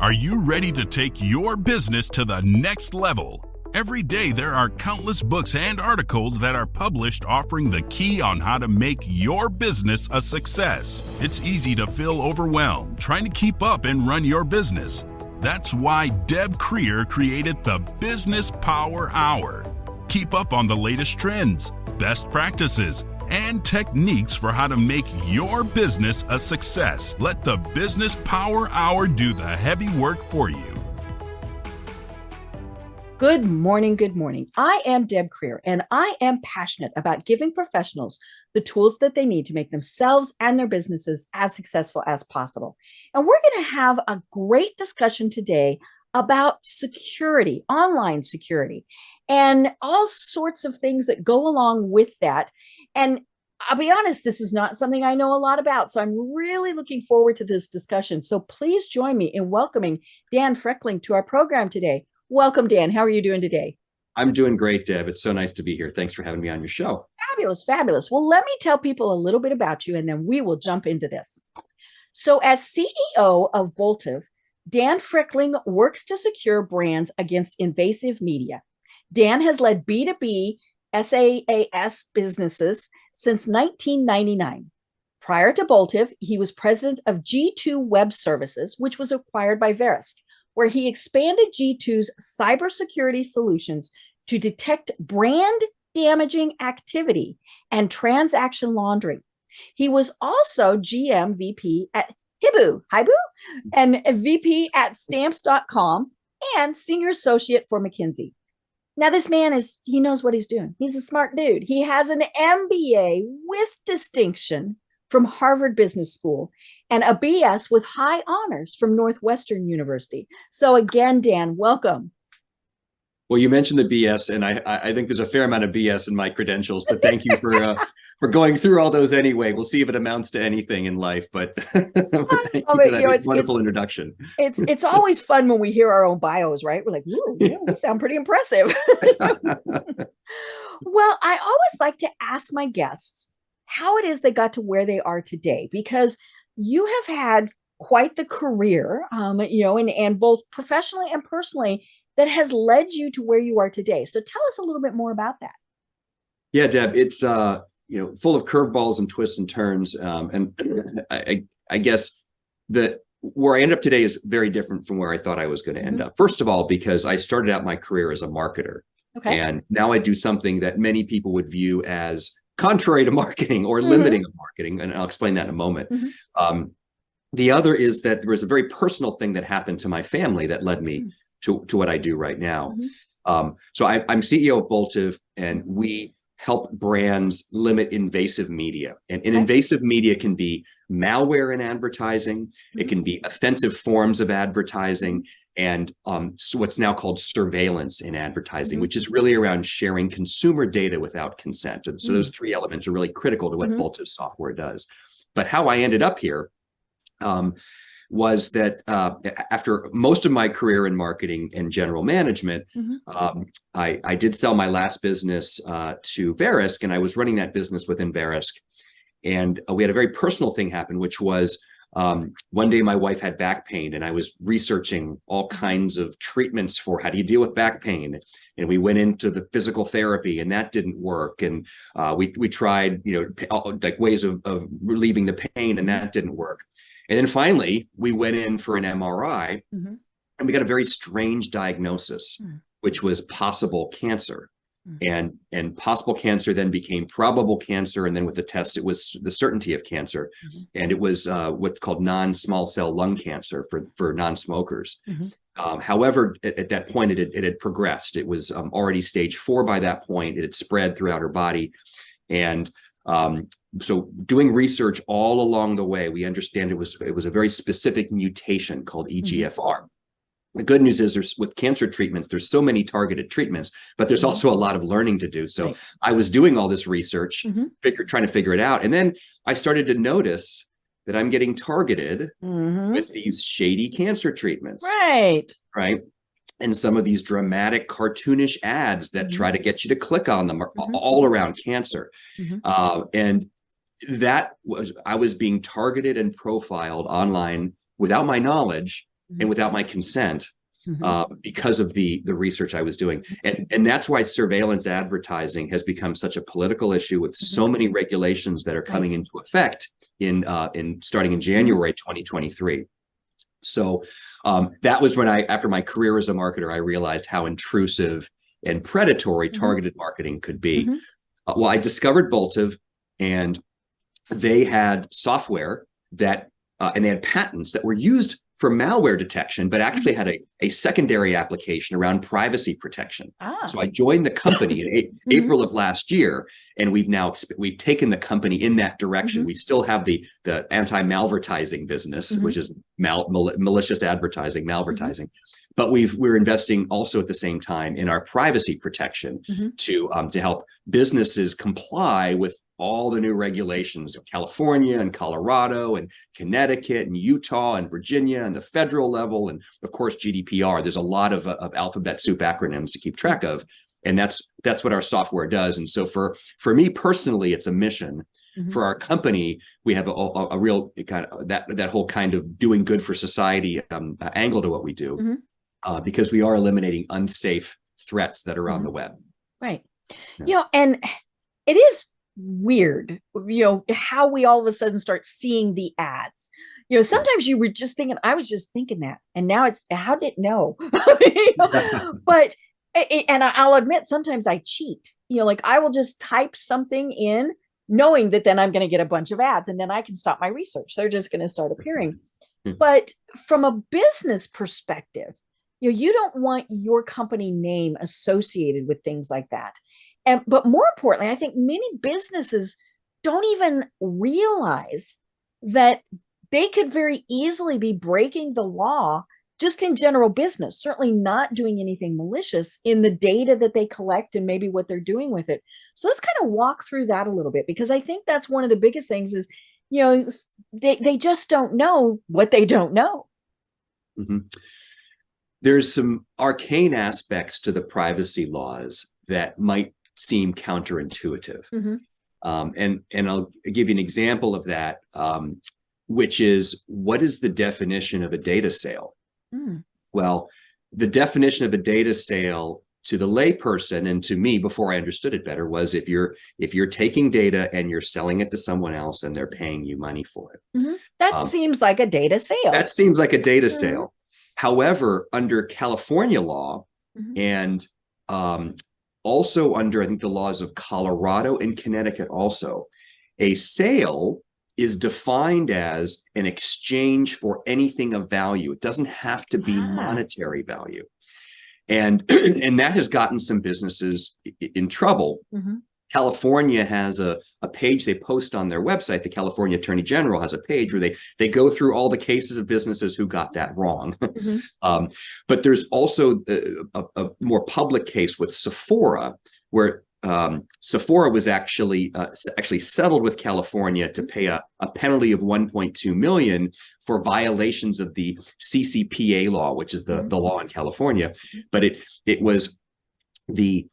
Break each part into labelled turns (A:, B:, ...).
A: Are you ready to take your business to the next level? Every day there are countless books and articles that are published offering the key on how to make your business a success. It's easy to feel overwhelmed trying to keep up and run your business. That's why Deb Creer created the Business Power Hour. Keep up on the latest trends, best practices, and techniques for how to make your business a success. Let the Business Power Hour do the heavy work for you.
B: Good morning. Good morning. I am Deb Creer, and I am passionate about giving professionals the tools that they need to make themselves and their businesses as successful as possible. And we're going to have a great discussion today about security, online security, and all sorts of things that go along with that. And I'll be honest, this is not something I know a lot about, so I'm really looking forward to this discussion. So please join me in welcoming Dan Frechtling to our program today. Welcome, Dan. How are you doing today?
C: I'm doing great, Deb. It's so nice to be here. Thanks for having me on your show.
B: Fabulous, fabulous. Well, let me tell people a little bit about you, and then we will jump into this. So as CEO of Boltive, Dan Frechtling works to secure brands against invasive media. Dan has led B2B SaaS businesses since 1999. Prior to Boltive, he was president of G2 Web Services, which was acquired by Verisk, where he expanded G2's cybersecurity solutions to detect brand-damaging activity and transaction laundering. He was also GM VP at Hibu, and a VP at Stamps.com, and senior associate for McKinsey. Now, this man he knows what he's doing. He's a smart dude. He has an MBA with distinction from Harvard Business School and a BS with high honors from Northwestern University. So again, Dan, welcome.
C: Well, you mentioned the BS, and I think there's a fair amount of BS in my credentials, but thank you for going through all those anyway. We'll see if it amounts to anything in life, but thank you for that wonderful introduction.
B: It's always fun when we hear our own bios, right? We're like, ooh, yeah, we sound pretty impressive. Well, I always like to ask my guests how it is they got to where they are today, because you have had quite the career, and both professionally and personally, that has led you to where you are today. So tell us a little bit more about that.
C: Yeah, Deb, it's full of curveballs and twists and turns, and I guess that where I end up today is very different from where I thought I was going to end up. First of all, because I started out my career as a marketer, and now I do something that many people would view as contrary to marketing or limiting of marketing, and I'll explain that in a moment. The other is that there was a very personal thing that happened to my family that led me to what I do right now. So I'm CEO of Boltive, and we help brands limit invasive media. And invasive media can be malware in advertising, it can be offensive forms of advertising, and so what's now called surveillance in advertising, which is really around sharing consumer data without consent. And so those three elements are really critical to what Boltive software does. But how I ended up here was that after most of my career in marketing and general management, I did sell my last business to Verisk, and I was running that business within Verisk. And we had a very personal thing happen, which was one day my wife had back pain, and I was researching all kinds of treatments for how do you deal with back pain. And we went into the physical therapy, and that didn't work. And we tried, like ways of relieving the pain, and that didn't work. And then finally, we went in for an MRI, and we got a very strange diagnosis, which was possible cancer. And possible cancer then became probable cancer. And then with the test, it was the certainty of cancer. And it was what's called non-small cell lung cancer for non-smokers. However, at that point, it had progressed. It was already stage 4 by that point. It had spread throughout her body. And so doing research all along the way, we understand it was a very specific mutation called EGFR. The good news is with cancer treatments, there's so many targeted treatments, but there's also a lot of learning to do. So I was doing all this research, trying to figure it out. And then I started to notice that I'm getting targeted with these shady cancer treatments. Right. And some of these dramatic cartoonish ads that try to get you to click on them are all around cancer. And I was being targeted and profiled online without my knowledge and without my consent, because of the research I was doing.
B: Mm-hmm.
C: And that's why surveillance advertising has become such a political issue, with so many regulations that are coming into effect in starting in January 2023. So that was when after my career as a marketer, I realized how intrusive and predatory targeted marketing could be. Well, I discovered Boltive, and they had software that, and they had patents that were used for malware detection, but actually had a secondary application around privacy protection. So I joined the company in April of last year, and we've taken the company in that direction. We still have the anti-malvertising business, which is malicious advertising, malvertising. But we're investing also at the same time in our privacy protection to help businesses comply with all the new regulations of California and Colorado and Connecticut and Utah and Virginia and the federal level, and of course GDPR. There's a lot of alphabet soup acronyms to keep track of, and that's what our software does. And so for me personally, it's a mission. For our company, we have a real kind of that whole kind of doing good for society angle to what we do. Because we are eliminating unsafe threats that are on the web.
B: Right. And it is weird, how we all of a sudden start seeing the ads. Sometimes you were just thinking, I was just thinking that, and now it's, how did it know? But, and I'll admit, sometimes I cheat, like I will just type something in knowing that then I'm going to get a bunch of ads, and then I can stop my research. They're just going to start appearing. But from a business perspective, you don't want your company name associated with things like that. But more importantly, I think many businesses don't even realize that they could very easily be breaking the law just in general business, certainly not doing anything malicious in the data that they collect and maybe what they're doing with it. So let's kind of walk through that a little bit, because I think that's one of the biggest things is, they just don't know what they don't know.
C: There's some arcane aspects to the privacy laws that might seem counterintuitive. And I'll give you an example of that, which is, what is the definition of a data sale? Well, the definition of a data sale to the layperson and to me before I understood it better was if you're taking data and you're selling it to someone else and they're paying you money for it.
B: That seems like a data sale.
C: That seems like a data sale. However, under California law and also under, I think, the laws of Colorado and Connecticut also, a sale is defined as an exchange for anything of value. It doesn't have to be monetary value. And that has gotten some businesses in trouble. California has a page they post on their website. The California Attorney General has a page where they go through all the cases of businesses who got that wrong. But there's also a more public case with Sephora, where Sephora was actually settled with California to pay a penalty of $1.2 million for violations of the CCPA law, which is the law in California. But it was the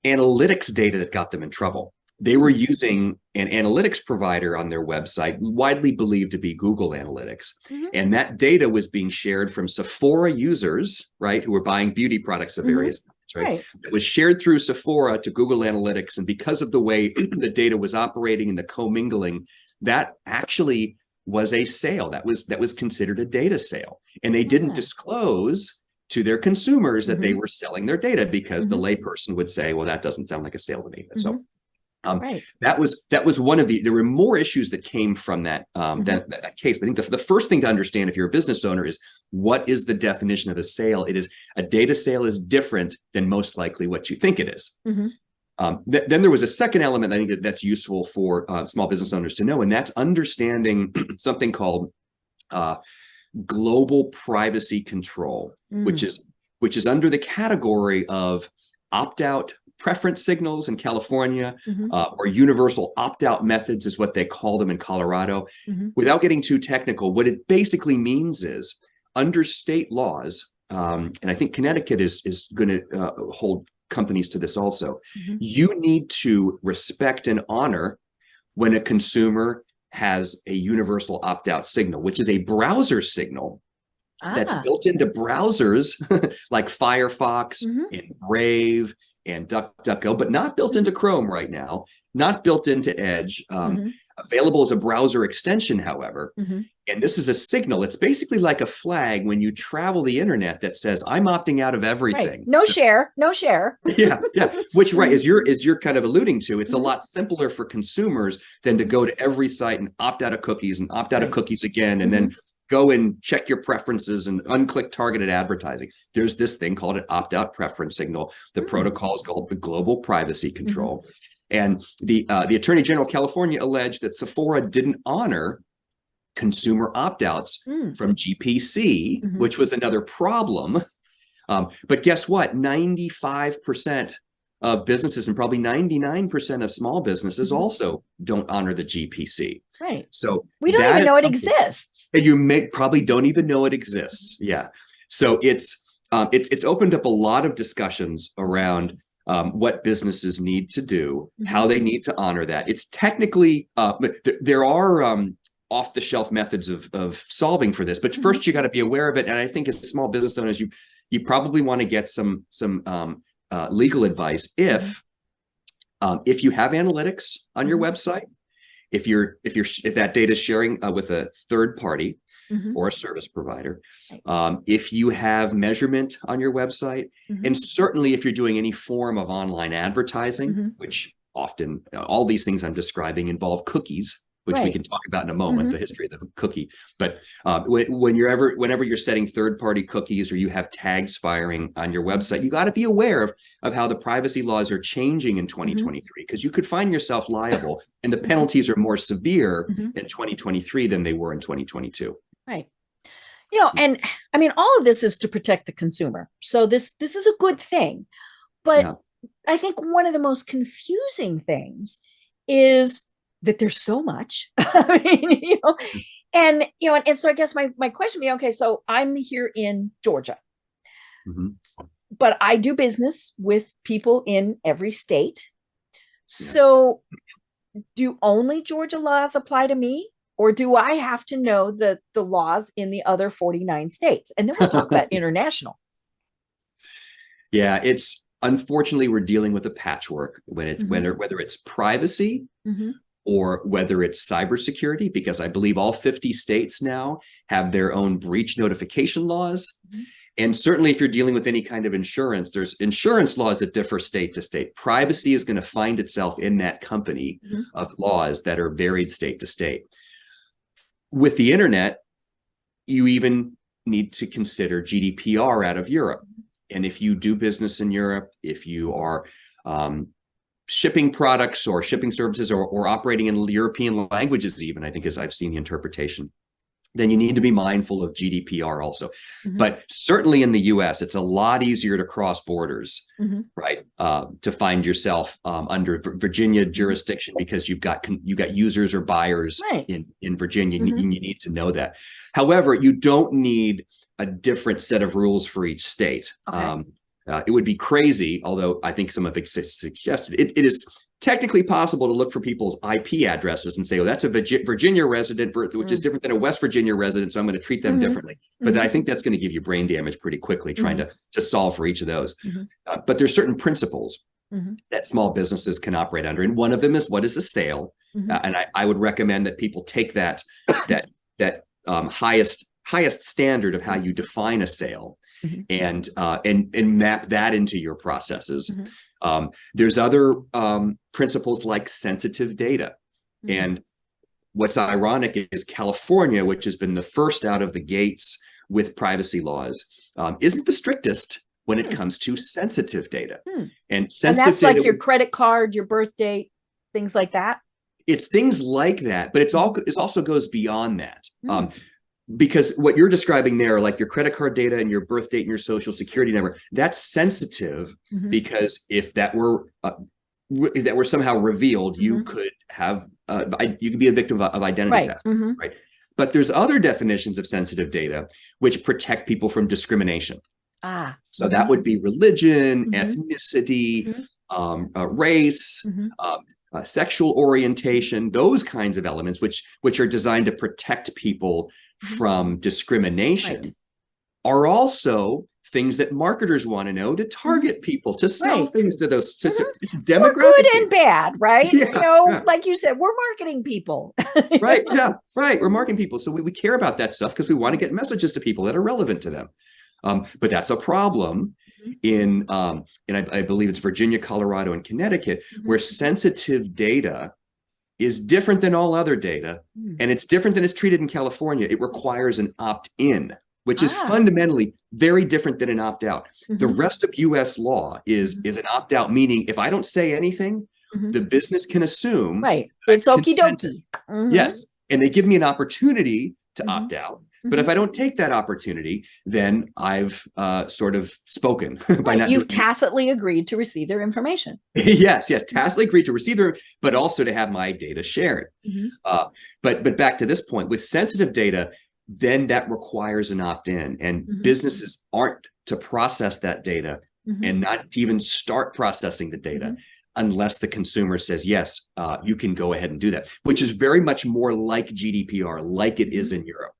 C: analytics data that got them in trouble. They were using an analytics provider on their website, widely believed to be Google Analytics. And that data was being shared from Sephora users, right, who were buying beauty products of various kinds, right? It was shared through Sephora to Google Analytics. And because of the way the data was operating and the commingling, that actually was a sale. That was considered a data sale. And they didn't disclose to their consumers that they were selling their data, because the layperson would say, well, that doesn't sound like a sale to me. So that was one of there were more issues that came from that case. But I think the first thing to understand if you're a business owner is, what is the definition of a sale? It is, a data sale is different than most likely what you think it is. Then there was a second element I think that's useful for small business owners to know, and that's understanding something called global privacy control, which is under the category of opt-out preference signals in California, or universal opt-out methods is what they call them in Colorado. Without getting too technical, what it basically means is, under state laws, and I think Connecticut is going to hold companies to this also, you need to respect and honor when a consumer has a universal opt-out signal, which is a browser signal that's
B: Ah.
C: built into browsers like Firefox and Brave and DuckDuckGo, but not built into Chrome right now, not built into Edge. Available as a browser extension, however. And this is a signal. It's basically like a flag when you travel the internet that says, I'm opting out of everything.
B: Right. No share.
C: Yeah. Which, right, as you're kind of alluding to, it's a lot simpler for consumers than to go to every site and opt out of cookies and opt out of cookies again, and then go and check your preferences and unclick targeted advertising. There's this thing called an opt-out preference signal. The protocol is called the Global Privacy Control. And the Attorney General of California alleged that Sephora didn't honor consumer opt-outs from GPC, which was another problem. But guess what? 95% of businesses and probably 99% of small businesses also don't honor the GPC.
B: Right.
C: So
B: we don't even know it exists.
C: And you probably don't even know it exists. Yeah. So it's opened up a lot of discussions around what businesses need to do, how they need to honor that. It's technically, there are off-the-shelf methods of solving for this, but first you got to be aware of it. And I think as small business owners, you probably want to get some legal advice if you have analytics on your website, if that data is sharing with a third party or a service provider, if you have measurement on your website, and certainly if you're doing any form of online advertising, which often all these things I'm describing involve cookies, which we can talk about in a moment, the history of the cookie. But whenever you're setting third-party cookies or you have tags firing on your website, you got to be aware of how the privacy laws are changing in 2023, because you could find yourself liable, and the penalties are more severe in 2023 than they were in 2022.
B: Right. And I mean, all of this is to protect the consumer. So this is a good thing. But I think one of the most confusing things is that there's so much. I mean, and so I guess my question would be, okay, so I'm here in Georgia, but I do business with people in every state. So do only Georgia laws apply to me? Or do I have to know the laws in the other 49 states? And then we'll talk about international.
C: Yeah, unfortunately, we're dealing with a patchwork when it's whether it's privacy or whether it's cybersecurity, because I believe all 50 states now have their own breach notification laws. And certainly if you're dealing with any kind of insurance, there's insurance laws that differ state to state. Privacy is going to find itself in that company of laws that are varied state to state. With the internet, you even need to consider GDPR out of Europe. And if you do business in Europe, if you are shipping products or shipping services or operating in European languages, even, I think, as I've seen the interpretation, then you need to be mindful of GDPR also. But certainly in the US, it's a lot easier to cross borders, right? To find yourself under Virginia jurisdiction, because you've got users or buyers in Virginia. You need to know that. However, you don't need a different set of rules for each state. It would be crazy, although I think some of it suggested it is technically possible to look for people's IP addresses and say, oh, that's a Virginia resident, which is different than a West Virginia resident, so I'm going to treat them differently. But I think that's going to give you brain damage pretty quickly trying to solve for each of those. But there's certain principles that small businesses can operate under. And one of them is, what is a sale? And I would recommend that people take that highest standard of how you define a sale and map that into your processes. There's other principles like sensitive data. And what's ironic is California, which has been the first out of the gates with privacy laws, isn't the strictest when it comes to sensitive data. And
B: that's data, like your credit card, your birth date, things like that.
C: It's things like that, but it also goes beyond that. Because what you're describing there, like your credit card data and your birth date and your social security number, that's sensitive because if that were somehow revealed, you could be a victim of identity theft, right? But there's other definitions of sensitive data which protect people from discrimination. So that would be religion, ethnicity, race, sexual orientation, those kinds of elements, which are designed to protect people from discrimination. are also things that marketers want to know to target people, to sell things to those it's demographic.
B: For good and bad, right?
C: Yeah,
B: like you said, we're marketing people.
C: Right. Yeah. Right. We're marketing people. So we care about that stuff because we want to get messages to people that are relevant to them. But that's a problem in I believe it's Virginia, Colorado, and Connecticut, where sensitive data is different than all other data, and it's different than it's treated in California. It requires an opt-in, which is fundamentally very different than an opt-out. The rest of U.S. law is an opt-out, meaning if I don't say anything, the business can assume
B: it's okie dokie.
C: Yes, and they give me an opportunity to opt out. But if I don't take that opportunity, then I've sort of spoken by not.
B: You've tacitly agreed to receive their information.
C: Yes, tacitly agreed to receive their, but also to have my data shared. But back to this point, with sensitive data, then that requires an opt-in, and businesses aren't to process that data and not to even start processing the data unless the consumer says, yes, you can go ahead and do that, which is very much more like GDPR, like it is in Europe.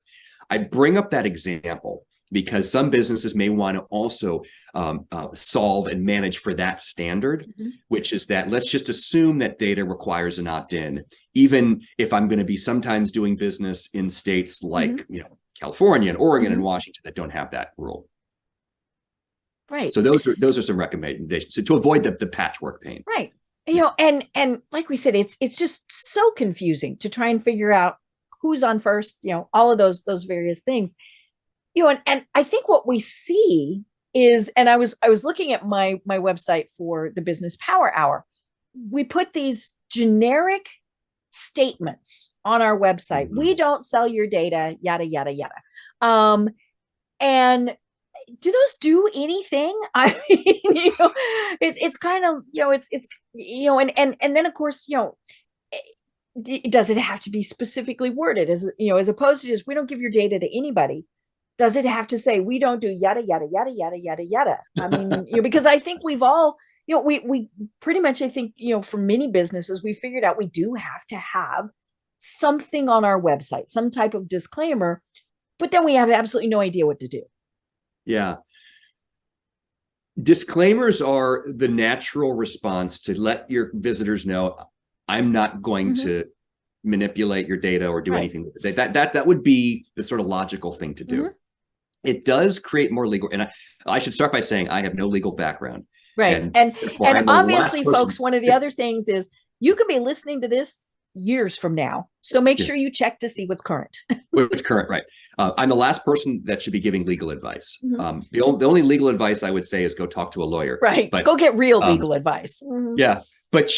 C: I bring up that example because some businesses may want to also solve and manage for that standard, which is that let's just assume that data requires an opt-in, even if I'm going to be sometimes doing business in states like California and Oregon and Washington that don't have that rule.
B: Right.
C: So those are some recommendations to avoid the patchwork pain.
B: Right. And like we said, it's just so confusing to try and figure out who's on first, all of those various things. And I think what we see is, and I was looking at my website for the Business Power Hour. We put these generic statements on our website. We don't sell your data, yada, yada, yada. And do those do anything? I mean, it's kind of, and then of course, does it have to be specifically worded as opposed to just, we don't give your data to anybody? Does it have to say, we don't do yada, yada, yada, yada, yada, yada? I mean, because I think we've all, we pretty much, I think, for many businesses, we figured out we do have to have something on our website, some type of disclaimer, but then we have absolutely no idea what to do.
C: Yeah. Disclaimers are the natural response to let your visitors know, I'm not going to manipulate your data or do anything with it. That would be the sort of logical thing to do. It does create more legal, and I should start by saying I have no legal background.
B: Right. And obviously, folks, one of the other things is you could be listening to this years from now. So make sure you check to see what's current.
C: What's current, right. I'm the last person that should be giving legal advice. The only legal advice I would say is go talk to a lawyer.
B: Right. But go get real legal advice.
C: Yeah. But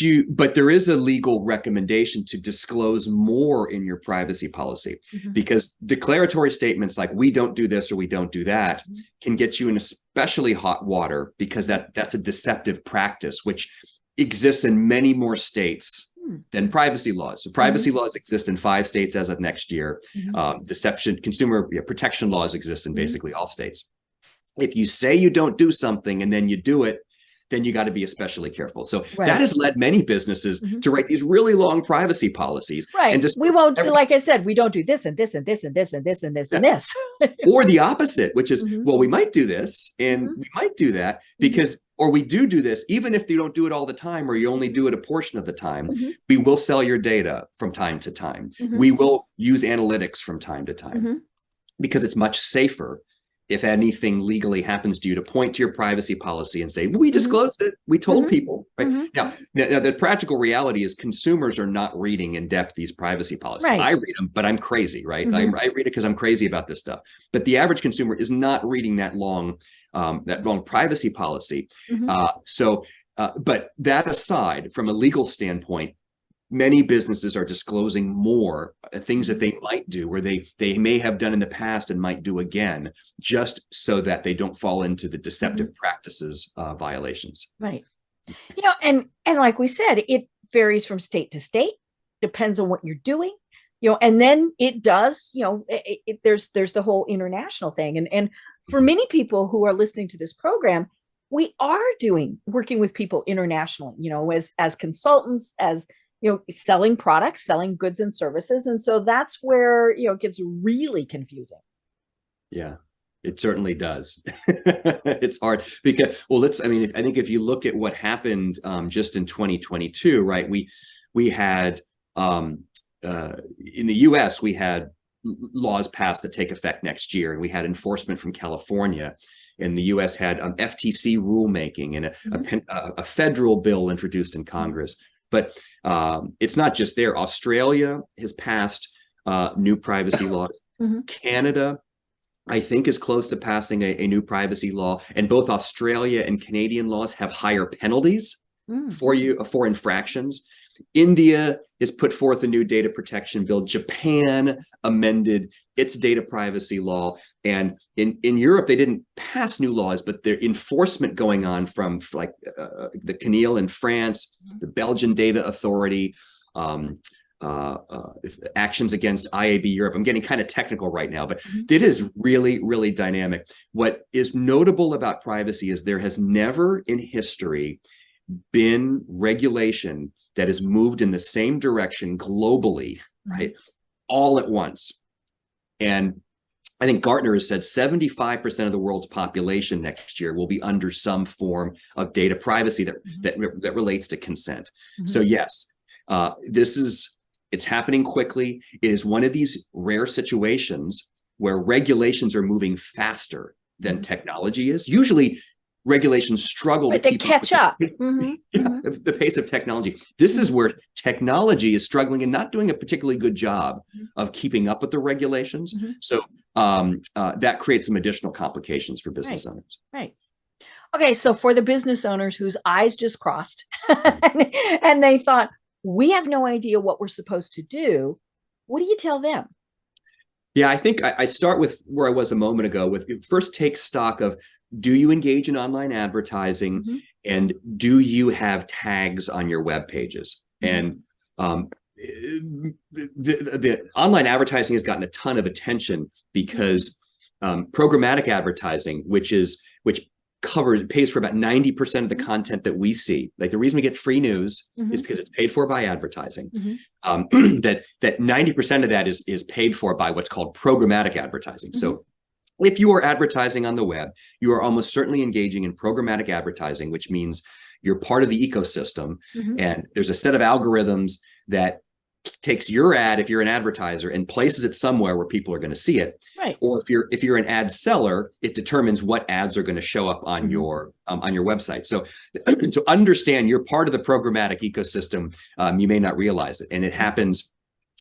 C: there is a legal recommendation to disclose more in your privacy policy, because declaratory statements like we don't do this or we don't do that can get you in especially hot water, because that's a deceptive practice, which exists in many more states than privacy laws. So privacy laws exist in 5 states as of next year. Consumer protection laws exist in basically all states. If you say you don't do something and then you do it, then you got to be especially careful. So that has led many businesses to write these really long privacy policies.
B: Right. And just we won't, like I said, we don't do this and this and this and this and this and this and this.
C: Or the opposite, which is, well, we might do this and we might do that because, or we do this, even if you don't do it all the time, or you only do it a portion of the time, we will sell your data from time to time. We will use analytics from time to time because it's much safer, if anything legally happens to you, to point to your privacy policy and say, we disclosed it. We told people. Right? Now, the practical reality is consumers are not reading in depth these privacy policies. Right. I read them, but I'm crazy, right? I read it because I'm crazy about this stuff. But the average consumer is not reading that long privacy policy. But that aside, from a legal standpoint, many businesses are disclosing more things that they might do, or they may have done in the past and might do again, just so that they don't fall into the deceptive practices violations.
B: Right. And like we said, it varies from state to state, depends on what you're doing, and then it does, there's the whole international thing. And for many people who are listening to this program, we are working with people internationally, as consultants, as selling products, selling goods and services. And so that's where, it gets really confusing.
C: Yeah. It certainly does. It's hard because, well, I think if you look at what happened just in 2022, right? We had in the US, we had laws passed that take effect next year, and we had enforcement from California. And the US had FTC rulemaking and a federal bill introduced in Congress. But it's not just there. Australia has passed new privacy laws. Canada, I think, is close to passing a new privacy law, and both Australia and Canadian laws have higher penalties for infractions. India has put forth a new data protection bill. Japan amended its data privacy law, and in Europe they didn't pass new laws, but their enforcement going on from like the CNIL in France, the Belgian Data Authority. Actions against IAB Europe. I'm getting kind of technical right now, but it is really, really dynamic. What is notable about privacy is there has never in history been regulation that has moved in the same direction globally, right? All at once. And I think Gartner has said 75% of the world's population next year will be under some form of data privacy that relates to consent. So yes, it's happening quickly. It is one of these rare situations where regulations are moving faster than technology is. Usually regulations struggle to
B: catch up.
C: The pace of technology. This is where technology is struggling and not doing a particularly good job of keeping up with the regulations. So that creates some additional complications for business owners.
B: Right. Okay, so for the business owners whose eyes just crossed and they thought, we have no idea what we're supposed to do, what do you tell them?
C: Yeah, I think I start with where I was a moment ago with first take stock of, do you engage in online advertising and do you have tags on your web pages? And the online advertising has gotten a ton of attention because programmatic advertising, which pays for about 90% of the content that we see. Like the reason we get free news is because it's paid for by advertising. That 90% of that is paid for by what's called programmatic advertising. So if you are advertising on the web, you are almost certainly engaging in programmatic advertising, which means you're part of the ecosystem. And there's a set of algorithms that takes your ad, if you're an advertiser, and places it somewhere where people are going to see it.
B: Right.
C: Or if you're an ad seller, it determines what ads are going to show up on your website. So to understand you're part of the programmatic ecosystem, you may not realize it, and it happens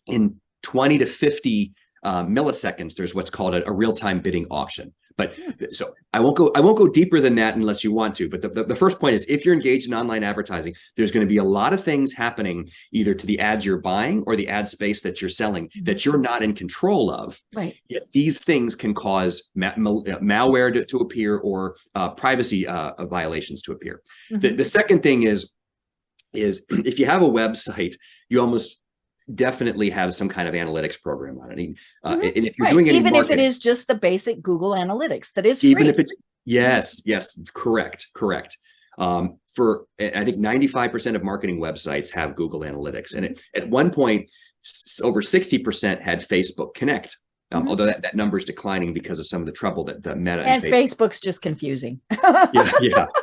C: in 20 to 50 milliseconds. There's what's called a real-time bidding auction. But so I won't go deeper than that unless you want to. But the first point is, if you're engaged in online advertising, there's going to be a lot of things happening either to the ads you're buying or the ad space that you're selling that you're not in control of.
B: Right.
C: Yet these things can cause malware to appear or privacy violations to appear. The second thing is if you have a website, you almost definitely have some kind of analytics program on it. And if you're doing any
B: even
C: marketing,
B: if it is just the basic Google Analytics that is free.
C: Even if it, yes, correct. For I think 95% of marketing websites have Google Analytics, and at one point, over 60% had Facebook Connect. Although that number is declining because of some of the trouble that Meta
B: and Facebook's just confusing.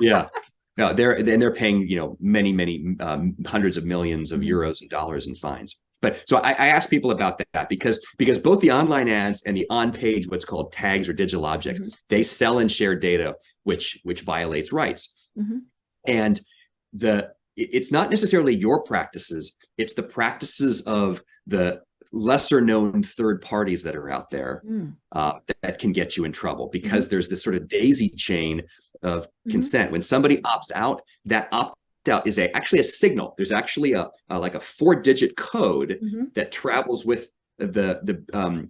C: Yeah. No, they're paying many hundreds of millions of euros and dollars in fines. But so I ask people about that because both the online ads and the on-page, what's called tags or digital objects, they sell and share data which violates rights. And it's not necessarily your practices; it's the practices of the lesser known third parties that are out there that can get you in trouble, because there's this sort of daisy chain of consent. When somebody opts out, that opt out is actually a signal. There's actually a 4-digit code that travels with through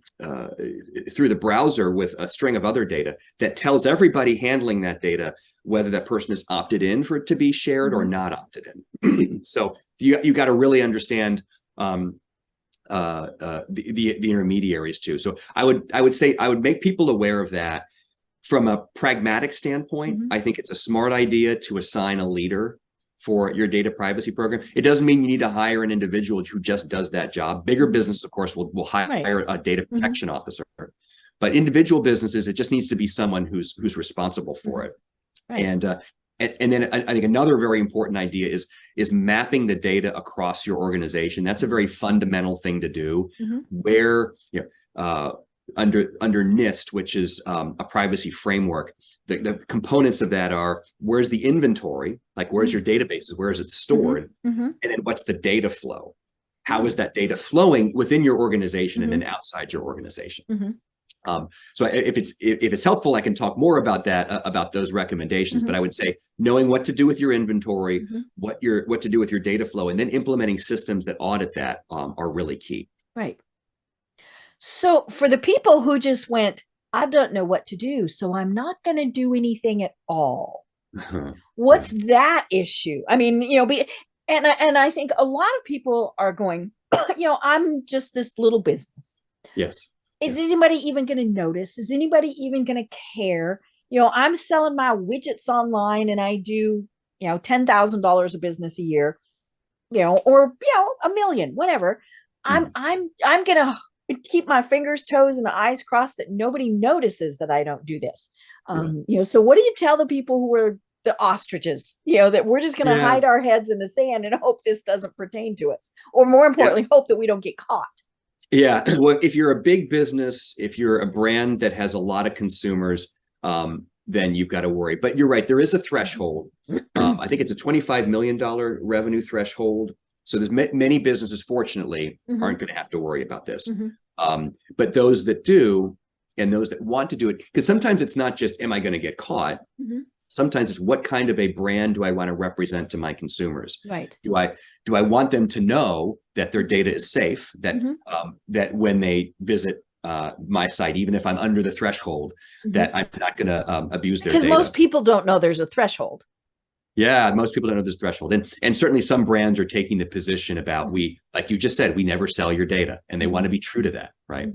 C: the browser with a string of other data that tells everybody handling that data whether that person is opted in for it to be shared or not opted in. So you got to really understand the intermediaries too. So I would say I would make people aware of that. From a pragmatic standpoint, I think it's a smart idea to assign a leader for your data privacy program. It doesn't mean you need to hire an individual who just does that job. Bigger business, of course, will hire a data protection officer. But individual businesses, it just needs to be someone who's responsible for it.
B: Right.
C: And then I think another very important idea is mapping the data across your organization. That's a very fundamental thing to do. Where under NIST, which is a privacy framework, the components of that are: where's the inventory, like where's your databases, where is it stored, and then what's the data flow? How is that data flowing within your organization and then outside your organization? So if it's helpful, I can talk more about that, about those recommendations. But I would say knowing what to do with your inventory, what to do with your data flow, and then implementing systems that audit that are really key.
B: Right. So for the people who just went, I don't know what to do, so I'm not going to do anything at all. What's that issue? I mean, and I think a lot of people are going, I'm just this little business.
C: Yes.
B: Is anybody even going to notice? Is anybody even going to care? I'm selling my widgets online and I do, $10,000 of business a year, or, $1 million, whatever. I'm going to keep my fingers, toes, and the eyes crossed that nobody notices that I don't do this. So what do you tell the people who are the ostriches, that we're just going to hide our heads in the sand and hope this doesn't pertain to us? Or more importantly, hope that we don't get caught.
C: Yeah. Well, if you're a big business, if you're a brand that has a lot of consumers, then you've got to worry. But you're right. There is a threshold. I think it's a $25 million revenue threshold. So there's many businesses, fortunately, aren't going to have to worry about this. But those that do, and those that want to do it, because sometimes it's not just, am I going to get caught? Sometimes it's, what kind of a brand do I want to represent to my consumers?
B: Right.
C: Do I want them to know that their data is safe, that that when they visit my site, even if I'm under the threshold, that I'm not going to abuse their data?
B: Because most people don't know there's a threshold.
C: Yeah, most people don't know this threshold. And certainly some brands are taking the position about, like you just said, we never sell your data, and they want to be true to that, right?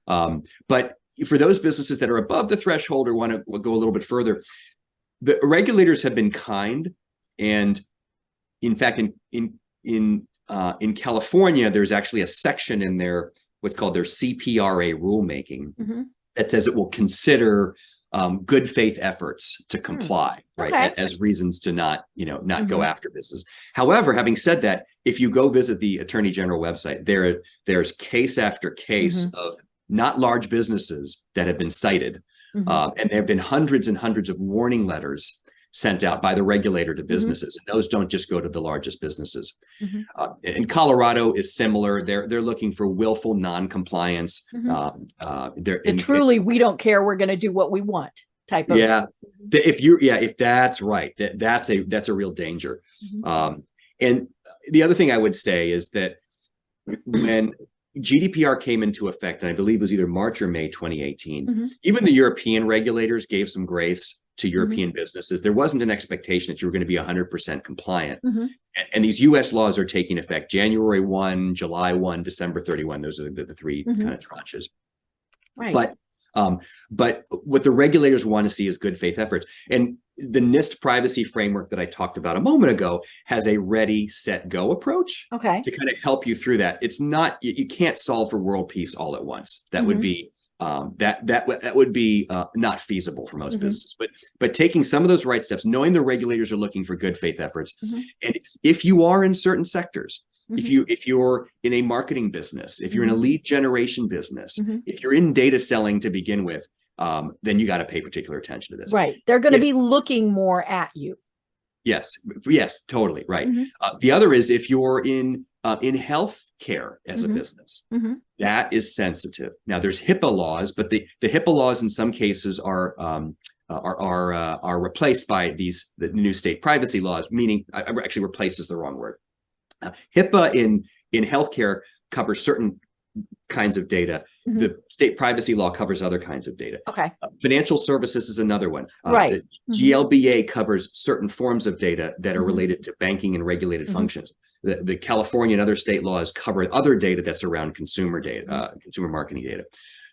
C: But for those businesses that are above the threshold or want to go a little bit further, the regulators have been kind. And in fact, in California, there's actually a section in their, what's called their CPRA rulemaking, that says it will consider good faith efforts to comply, right, as reasons to not go after business. However, having said that, if you go visit the Attorney General website, there's case after case of not large businesses that have been cited, and there have been hundreds and hundreds of warning letters sent out by the regulator to businesses, and those don't just go to the largest businesses. And Colorado is similar. They're looking for willful non-compliance.
B: Truly, we don't care. We're going to do what we want type of.
C: If that's right, that's a real danger. And the other thing I would say is that when GDPR came into effect, and I believe it was either March or May 2018, even the European regulators gave some grace to European businesses. There wasn't an expectation that you were going to be 100% compliant. And these US laws are taking effect January 1, July 1, December 31. Those are the three kind of tranches.
B: Right.
C: But what the regulators want to see is good faith efforts. And the NIST privacy framework that I talked about a moment ago has a ready, set, go approach to kind of help you through that. It's not, you can't solve for world peace all at once. That would be that would be not feasible for most businesses. But taking some of those right steps, knowing the regulators are looking for good faith efforts, and if you are in certain sectors, if you're in a marketing business, if you're in a lead generation business, if you're in data selling to begin with, then you got to pay particular attention to this.
B: Right. They're going to be looking more at you.
C: Yes, totally. Right. The other is if you're in healthcare as a business, that is sensitive. Now there's HIPAA laws, but the HIPAA laws in some cases are replaced by the new state privacy laws, meaning actually replaced is the wrong word. HIPAA in healthcare covers certain kinds of data. The state privacy law covers other kinds of data. Financial services is another one. The GLBA covers certain forms of data that are related to banking and regulated functions. The California and other state laws cover other data that's around consumer data, consumer marketing data.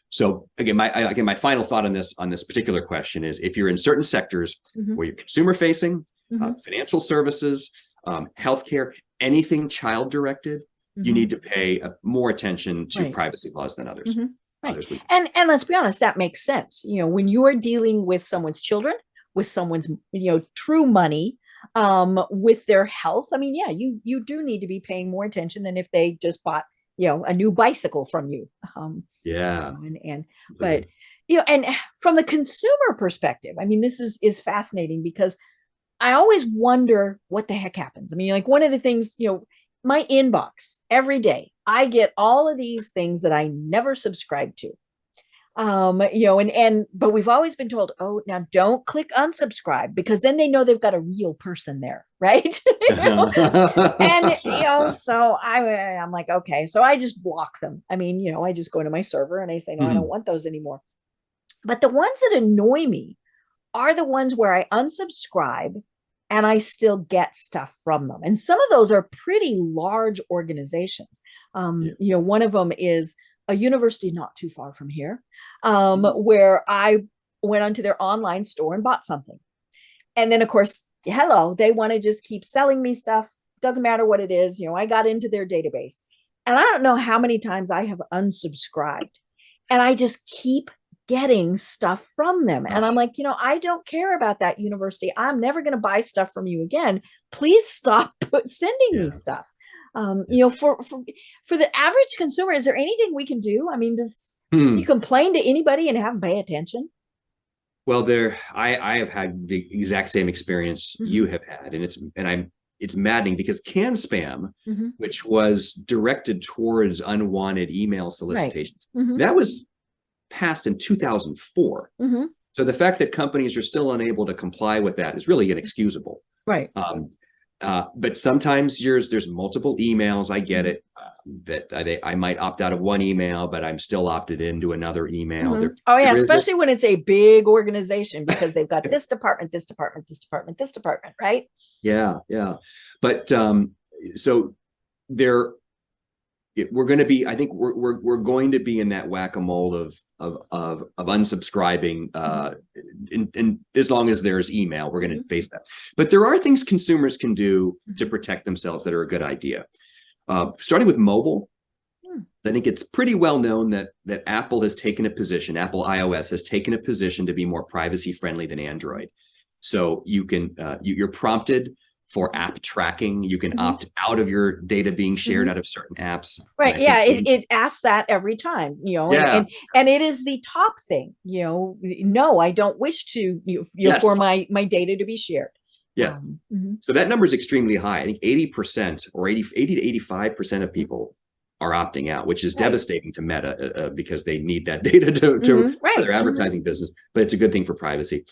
C: So again, my final thought on this particular question is, if you're in certain sectors where you're consumer facing, financial services, healthcare, anything child directed, you need to pay more attention to privacy laws than others.
B: Right.
C: others we.
B: And let's be honest, that makes sense. When you are dealing with someone's children, with someone's, true money, with their health, I mean, yeah, you do need to be paying more attention than if they just bought, a new bicycle from you.
C: Yeah.
B: But and from the consumer perspective, I mean, this is fascinating because I always wonder what the heck happens. I mean, like one of the things, my inbox every day, I get all of these things that I never subscribed to. But we've always been told, oh, now don't click unsubscribe because then they know they've got a real person there, right? So I'm like, okay, so I just block them. I mean, I just go to my server and I say, no, I don't want those anymore. But the ones that annoy me are the ones where I unsubscribe and I still get stuff from them. And some of those are pretty large organizations. One of them is a university not too far from here, where I went onto their online store and bought something. And then, of course, they want to just keep selling me stuff. Doesn't matter what it is. I got into their database. And I don't know how many times I have unsubscribed. And I just keep getting stuff from them. And I'm like, I don't care about that university. I'm never going to buy stuff from you again. Please stop sending me stuff. For the average consumer, is there anything we can do? I mean, does you complain to anybody and have them pay attention?
C: Well, I have had the exact same experience you have had, and it's maddening because can spam, which was directed towards unwanted email solicitations, that was passed in 2004. So the fact that companies are still unable to comply with that is really inexcusable.
B: Right.
C: But sometimes there's multiple emails. I get it, that I might opt out of one email, but I'm still opted into another email.
B: Especially when it's a big organization because they've got this department, this department, this department, this department, right?
C: Yeah. But so we're going to be, I think we're going to be in that whack-a-mole of unsubscribing, and as long as there's email, we're going to face that. But there are things consumers can do to protect themselves that are a good idea. Starting with mobile, I think it's pretty well known that Apple has taken a position, Apple iOS has taken a position to be more privacy friendly than Android. So you can, you're prompted for app tracking. You can opt out of your data being shared out of certain apps.
B: Right. Yeah. It asks that every time, and it is the top thing, no, I don't wish to, for my data to be shared.
C: Yeah. So that number is extremely high. I think 80% or 80 to 85% of people are opting out, which is devastating to Meta because they need that data to for their advertising business, but it's a good thing for privacy.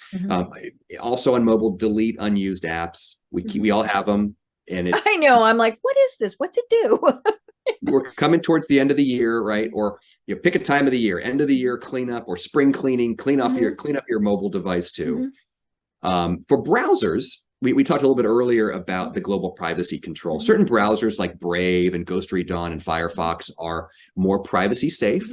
C: Also on mobile, delete unused apps. We all have them. And
B: I know, I'm like, what is this? What's it do?
C: We're coming towards the end of the year, right? Or pick a time of the year, end of the year cleanup or spring cleaning, clean up your mobile device too. For browsers, we talked a little bit earlier about the global privacy control. Certain browsers like Brave and Ghost Read Dawn and Firefox are more privacy safe.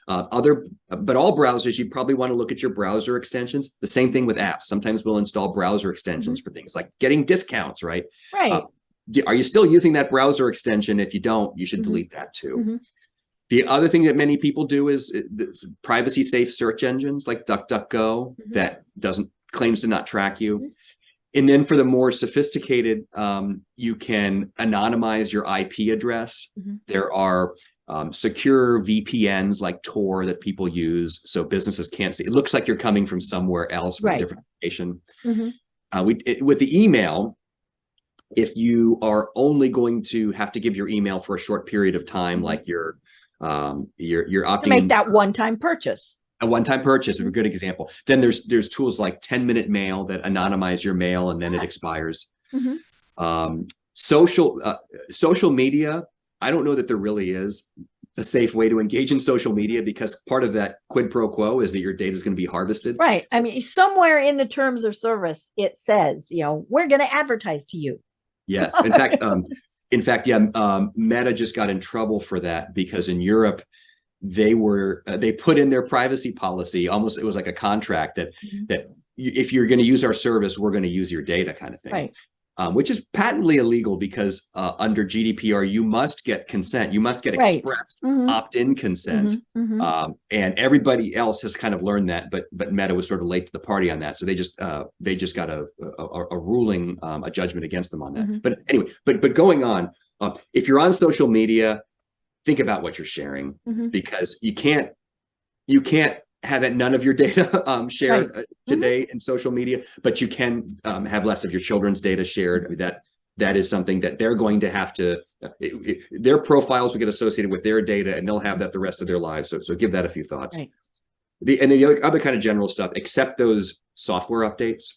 C: But all browsers, you probably want to look at your browser extensions. The same thing with apps. Sometimes we'll install browser extensions for things like getting discounts, right?
B: Right.
C: Are you still using that browser extension? If you don't, you should delete that too. The other thing that many people do is privacy safe search engines like DuckDuckGo that claims to not track you. And then for the more sophisticated, you can anonymize your IP address. There are secure VPNs like Tor that people use, so businesses can't see. It looks like you're coming from somewhere else, from a different location. With the email, if you are only going to have to give your email for a short period of time, like you're opting
B: to make that one-time purchase.
C: A one-time purchase is a good example. Then there's tools like 10-minute mail that anonymize your mail and then it expires. Social media, I don't know that there really is a safe way to engage in social media because part of that quid pro quo is that your data is going to be harvested.
B: Right. I mean, somewhere in the terms of service, it says, we're going to advertise to you.
C: Yes. In fact, Meta just got in trouble for that because in Europe, they put in their privacy policy, almost it was like a contract that if you're going to use our service, we're going to use your data kind of thing. which is patently illegal because under GDPR, you must get consent. You must get expressed opt-in consent. And everybody else has kind of learned that, but Meta was sort of late to the party on that. So they just got a ruling, a judgment against them on that. But anyway, but going on, if you're on social media, think about what you're sharing, because you can't have none of your data shared today in social media, but you can have less of your children's data shared. I mean, that is something that they're going to have to, their profiles will get associated with their data, and they'll have that the rest of their lives. So give that a few thoughts. And the other kind of general stuff, except those software updates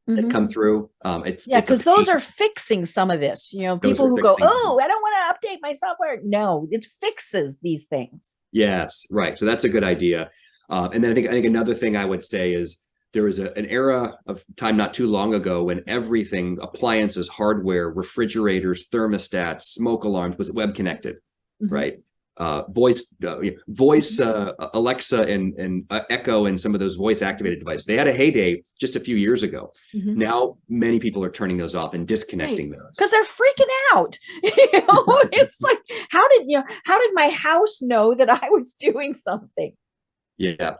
C: that come through.
B: Because those are fixing some of this. People who go, oh, I don't want to update my software. No, it fixes these things.
C: Yes, right. So that's a good idea. And then I think another thing I would say is there was an era of time not too long ago when everything, appliances, hardware, refrigerators, thermostats, smoke alarms, was web connected, right? Voice, Alexa and Echo and some of those voice activated devices. They had a heyday just a few years ago. Now many people are turning those off and disconnecting those
B: because they're freaking out. It's like, how did my house know that I was doing something?
C: Yeah.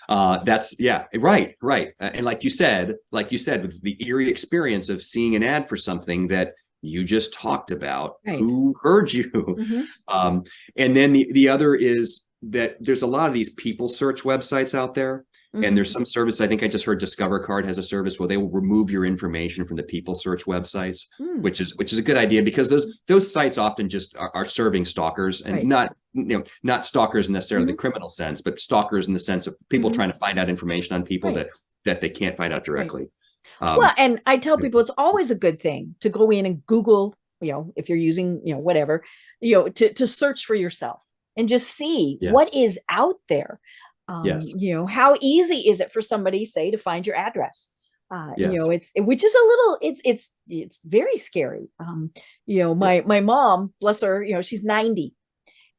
C: Right. And like you said, with the eerie experience of seeing an ad for something that you just talked about, who heard you? And then the other is that there's a lot of these people search websites out there. And there's some service, I think I just heard Discover Card has a service where they will remove your information from the people search websites, which is a good idea, because those sites often just are serving stalkers, and not stalkers in necessarily the criminal sense, but stalkers in the sense of people trying to find out information on people that they can't find out directly.
B: Well, and I tell people it's always a good thing to go in and Google, if you're using, whatever, to search for yourself and just see what is out there. How easy is it for somebody, say, to find your address? Which is a little, it's very scary. My mom, bless her, she's 90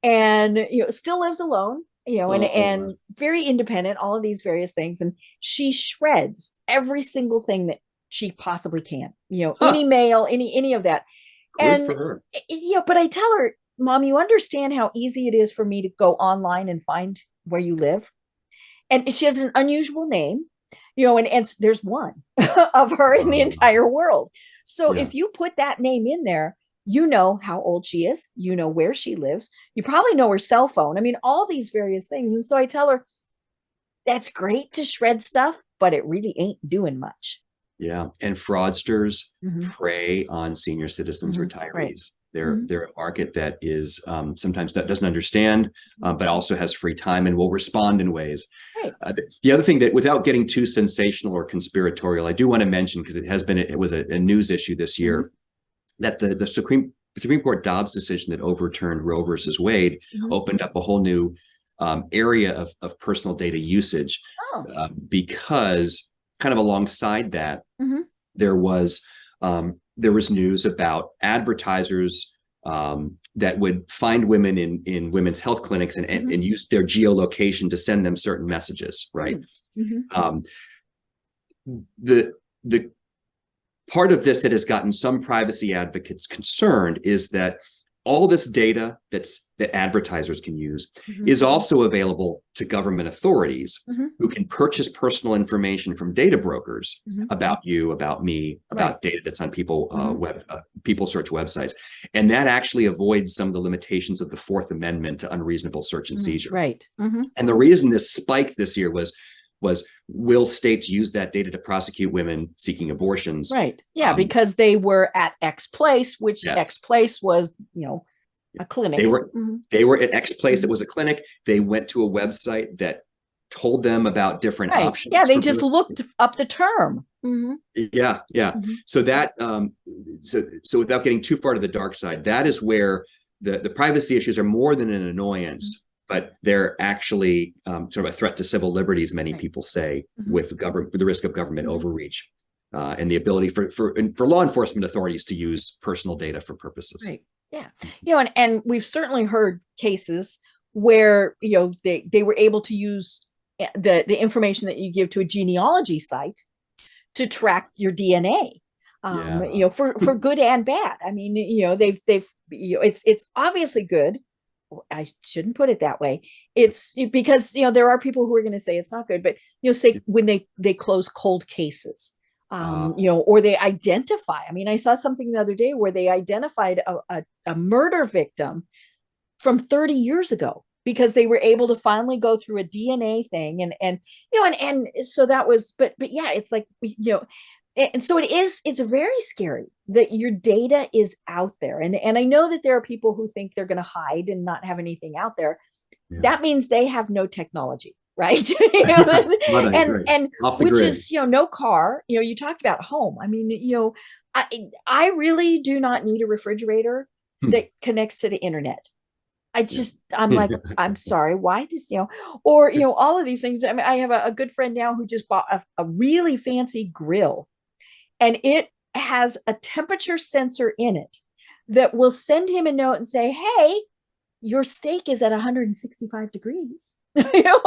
B: and, still lives alone, and very independent, all of these various things. And she shreds every single thing that she possibly can, any mail, any of that.
C: Good for her.
B: But I tell her, Mom, you understand how easy it is for me to go online and find where you live? And she has an unusual name, and there's one of her in the entire world. So if you put that name in there, how old she is, where she lives, you probably know her cell phone. I mean, all these various things. And so I tell her, that's great to shred stuff, but it really ain't doing much.
C: Yeah. And fraudsters prey on senior citizens, retirees. They're a market that is sometimes that doesn't understand, but also has free time and will respond in ways. The other thing that, without getting too sensational or conspiratorial, I do want to mention, because it was a news issue this year, that the Supreme Court Dobbs decision that overturned Roe versus Wade opened up a whole new area of personal data usage, because kind of alongside that, there was news about advertisers that would find women in women's health clinics and use their geolocation to send them certain messages, right? The part of this that has gotten some privacy advocates concerned is that all this data that advertisers can use is also available to government authorities who can purchase personal information from data brokers about you, about me, about data that's on people search websites. And that actually avoids some of the limitations of the Fourth Amendment to unreasonable search and seizure. And the reason this spiked this year was will states use that data to prosecute women seeking abortions?
B: Because they were at X place, which X place was, a clinic.
C: They were at X place. It was a clinic. They went to a website that told them about different options.
B: They just looked up the term.
C: So that, so without getting too far to the dark side, that is where the privacy issues are more than an annoyance, but they're actually sort of a threat to civil liberties, many people say, with the risk of government overreach and the ability for law enforcement authorities to use personal data for purposes.
B: And we've certainly heard cases where they were able to use the information that you give to a genealogy site to track your DNA. you know, for good and bad. I mean, you know, they've you know, it's obviously good. I shouldn't put it that way. It's because, you know, there are people who are going to say it's not good, but, you know, say when they close cold cases, you know, or they identify. I mean, I saw something the other day where they identified a murder victim from 30 years ago because they were able to finally go through a DNA thing. And you know, and so that was, but yeah, it's like, you know, and so it's very scary that your data is out there. And I know that there are people who think they're going to hide and not have anything out there. Yeah. That means they have no technology, right? You know, and which grid. Is, you know, no car. You know, you talked about home. I mean, you know, I really do not need a refrigerator that connects to the internet. I'm like, I'm sorry, why does, you know, or, you know, all of these things. I mean, I have a good friend now who just bought a really fancy grill, and it has a temperature sensor in it that will send him a note and say, hey, your steak is at 165 degrees. You know,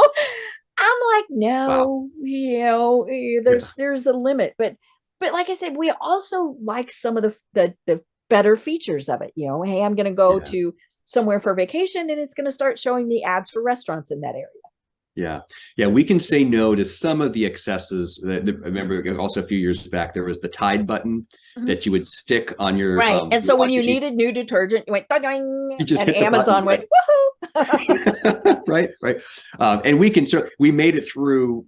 B: I'm like, no, wow. You know, there's a limit, but like I said, we also like some of the better features of it. You know, hey, I'm going to go to somewhere for vacation, and it's going to start showing me ads for restaurants in that area.
C: Yeah. We can say no to some of the excesses. I remember also a few years back, there was the Tide button that you would stick on your
B: right. And so when you needed new detergent, you went, you just and Amazon went,
C: woohoo! Right. And we made it through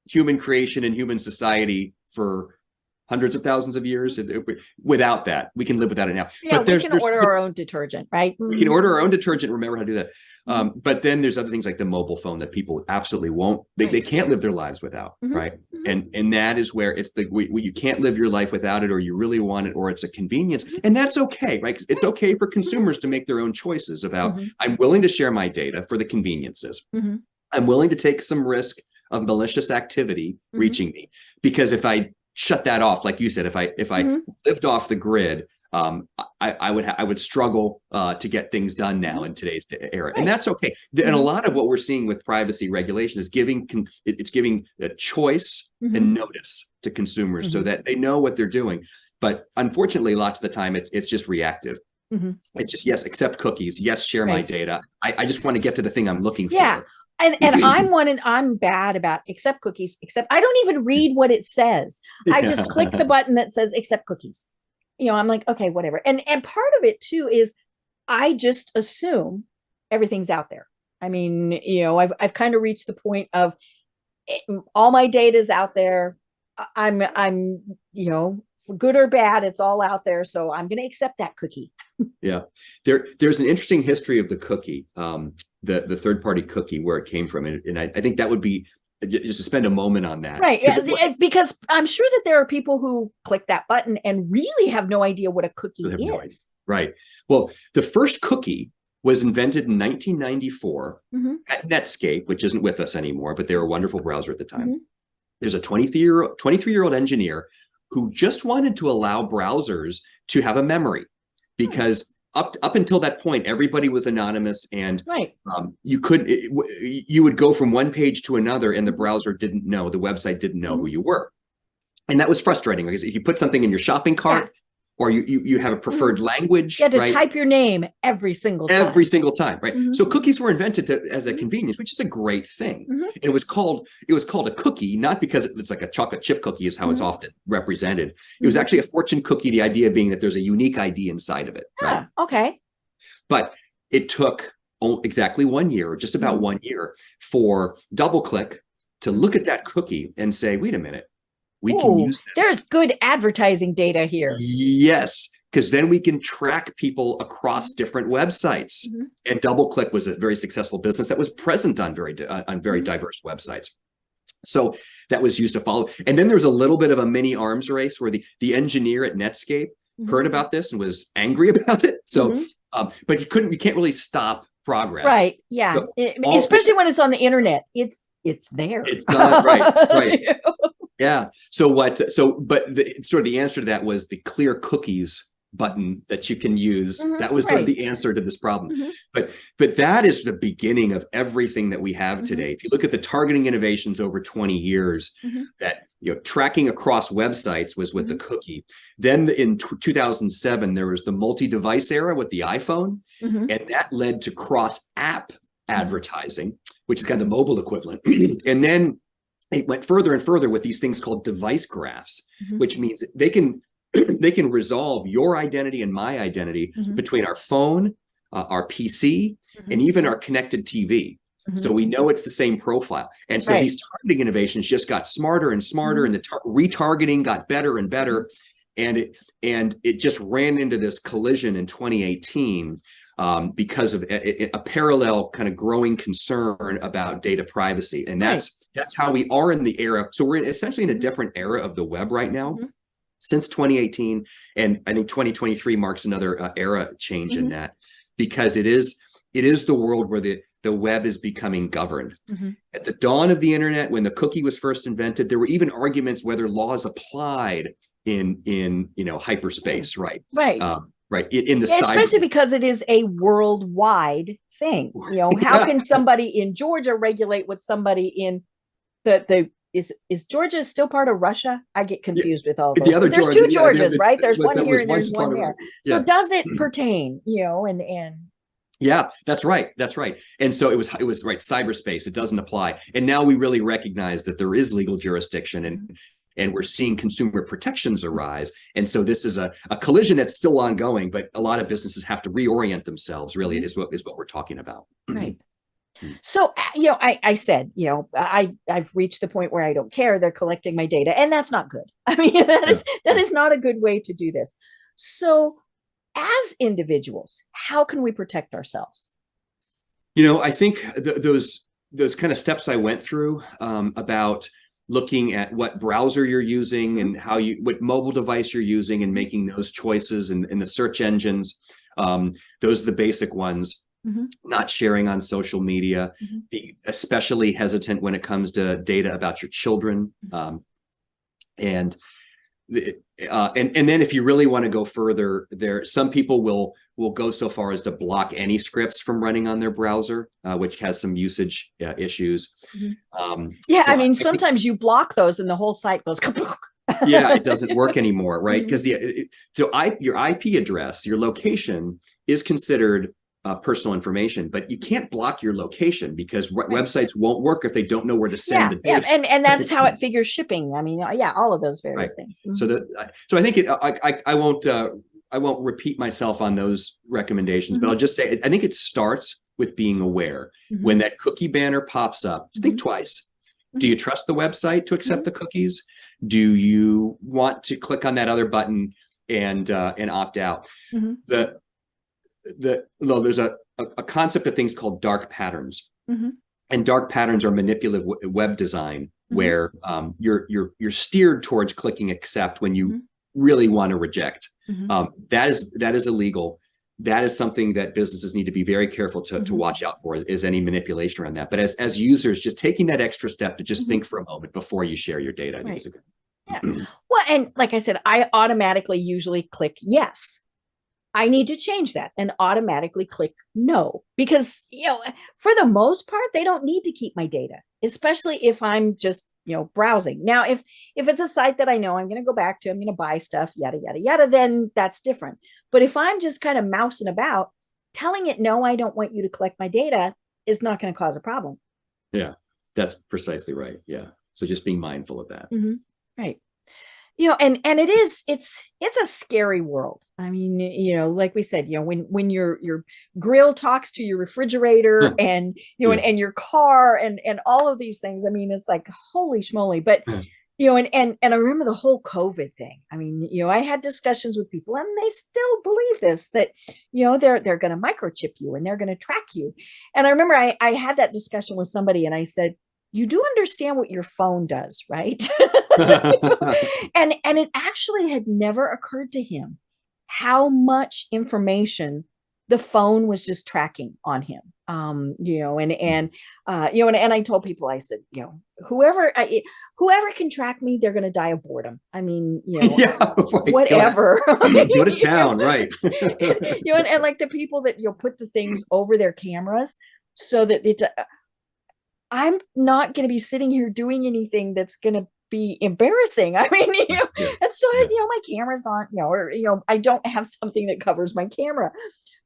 C: human creation and human society for hundreds of thousands of years. Without that, we can live without it now.
B: Yeah, but we can order our own detergent, right?
C: We can order our own detergent. Remember how to do that. But then there's other things like the mobile phone that people absolutely won't. They can't live their lives without, right? And that is where it's you can't live your life without it, or you really want it, or it's a convenience, and that's okay, right? It's okay for consumers to make their own choices about. I'm willing to share my data for the conveniences. I'm willing to take some risk of malicious activity reaching me, because if I shut that off, like you said, if I lived off the grid, I would struggle to get things done now in today's era, and that's okay. And a lot of what we're seeing with privacy regulation is giving a choice and notice to consumers so that they know what they're doing. But unfortunately, lots of the time it's just reactive. It's just, yes, accept cookies, yes, share my data. I just want to get to the thing I'm looking for.
B: And I'm bad about accept cookies, except I don't even read what it says. I just click the button that says accept cookies. You know, I'm like, okay, whatever. And part of it too is I just assume everything's out there. I mean, you know, I've kind of reached the point of all my data is out there. I'm, you know, for good or bad, it's all out there. So I'm going to accept that cookie.
C: Yeah. There's an interesting history of the cookie. The third-party cookie, where it came from. And I think that would be just to spend a moment on that.
B: Right. Because I'm sure that there are people who click that button and really have no idea what a cookie is.
C: Right. Well, the first cookie was invented in 1994 at Netscape, which isn't with us anymore, but they were a wonderful browser at the time. There's a 23-year-old engineer who just wanted to allow browsers to have a memory, because up until that point, everybody was anonymous, and you would go from one page to another, and the browser didn't know, the website didn't know who you were, and that was frustrating, because if you put something in your shopping cart, or you have a preferred language,
B: you had to type your name every single time,
C: right? So cookies were invented as a convenience, which is a great thing. And it was called a cookie, not because it's like a chocolate chip cookie is how it's often represented. It was actually a fortune cookie, the idea being that there's a unique ID inside of it. Right?
B: Okay.
C: But it took exactly 1 year, or just about 1 year, for DoubleClick to look at that cookie and say, wait a minute, we can use this.
B: There's good advertising data here.
C: Yes, because then we can track people across different websites. And DoubleClick was a very successful business that was present on very diverse websites. So that was used to follow. And then there was a little bit of a mini arms race where the engineer at Netscape heard about this and was angry about it. So, but you can't really stop progress.
B: Right. Yeah. So especially when it's on the internet, it's there.
C: It's done. Right. Yeah. But the answer to that was the clear cookies button that you can use. That was sort of the answer to this problem. But that is the beginning of everything that we have today. If you look at the targeting innovations over 20 years, that tracking across websites was with the cookie. Then in 2007, there was the multi-device era with the iPhone, and that led to cross-app advertising, which is kind of the mobile equivalent. And then it went further and further with these things called device graphs, which means they can resolve your identity and my identity between our phone, our PC, and even our connected TV. So we know it's the same profile. And so these targeting innovations just got smarter and smarter, and the retargeting got better and better. And it just ran into this collision in 2018 because of a parallel kind of growing concern about data privacy. And that's how we are in the era. So we're essentially in a different era of the web right now. Since 2018, and I think 2023 marks another era change in that, because it is the world where the web is becoming governed. At the dawn of the internet, when the cookie was first invented, there were even arguments whether laws applied in hyperspace, right? In the
B: especially because it is a worldwide thing. How can somebody in Georgia regulate what somebody in the Is Georgia still part of Russia? I get confused with all those. There's two Georgias, right? There's one here and there's one there. So does it pertain, and
C: yeah, that's right. And so it was right, cyberspace, it doesn't apply. And now we really recognize that there is legal jurisdiction, and we're seeing consumer protections arise. And so this is a collision that's still ongoing, but a lot of businesses have to reorient themselves, really, is what we're talking about.
B: Right. So, I said, I've reached the point where I don't care. They're collecting my data, and that's not good. I mean, that is not a good way to do this. So as individuals, how can we protect ourselves?
C: I think those kind of steps I went through about looking at what browser you're using and what mobile device you're using, and making those choices, and the search engines, those are the basic ones. Not sharing on social media, be especially hesitant when it comes to data about your children. And then if you really want to go further, some people will go so far as to block any scripts from running on their browser, which has some usage issues.
B: Sometimes you block those and the whole site goes
C: yeah, it doesn't work anymore, right? Because your IP address, your location, is considered personal information, but you can't block your location, because websites won't work if they don't know where to send the data.
B: Yeah, and that's how it figures shipping. I mean, all of those various things.
C: So I think I won't repeat myself on those recommendations, but I'll just say I think it starts with being aware. When that cookie banner pops up, think twice. Do you trust the website to accept the cookies? Do you want to click on that other button and opt out? There's a concept of things called dark patterns, and dark patterns are manipulative web design, where you're steered towards clicking accept when you really want to reject. That is illegal. That is something that businesses need to be very careful to watch out for, is any manipulation around that. But as users, just taking that extra step to just think for a moment before you share your data, I think is a good.
B: Well, and like I said, I automatically usually click yes. I need to change that and automatically click no, because, for the most part, they don't need to keep my data, especially if I'm just, browsing. Now, if it's a site that I know I'm going to go back to, I'm going to buy stuff, yada, yada, yada, then that's different. But if I'm just kind of mousing about, telling it, no, I don't want you to collect my data, is not going to cause a problem.
C: Yeah, that's precisely right. Yeah. So just being mindful of that.
B: Right. And it's a scary world. I mean, like we said, when your grill talks to your refrigerator and, and your car and all of these things, I mean, it's like, holy schmoly. But, and I remember the whole COVID thing. I mean, I had discussions with people, and they still believe this, that, they're going to microchip you and they're going to track you. And I remember I had that discussion with somebody, and I said, you do understand what your phone does, right? And it actually had never occurred to him how much information the phone was just tracking on him. And I told people, I said, whoever can track me, they're going to die of boredom. I mean, whatever.
C: Go to town, right?
B: And like the people that put the things over their cameras so that it's. I'm not going to be sitting here doing anything that's going to be embarrassing. I mean,
C: Yeah.
B: and so,
C: Yeah.
B: my camera's on, or, I don't have something that covers my camera.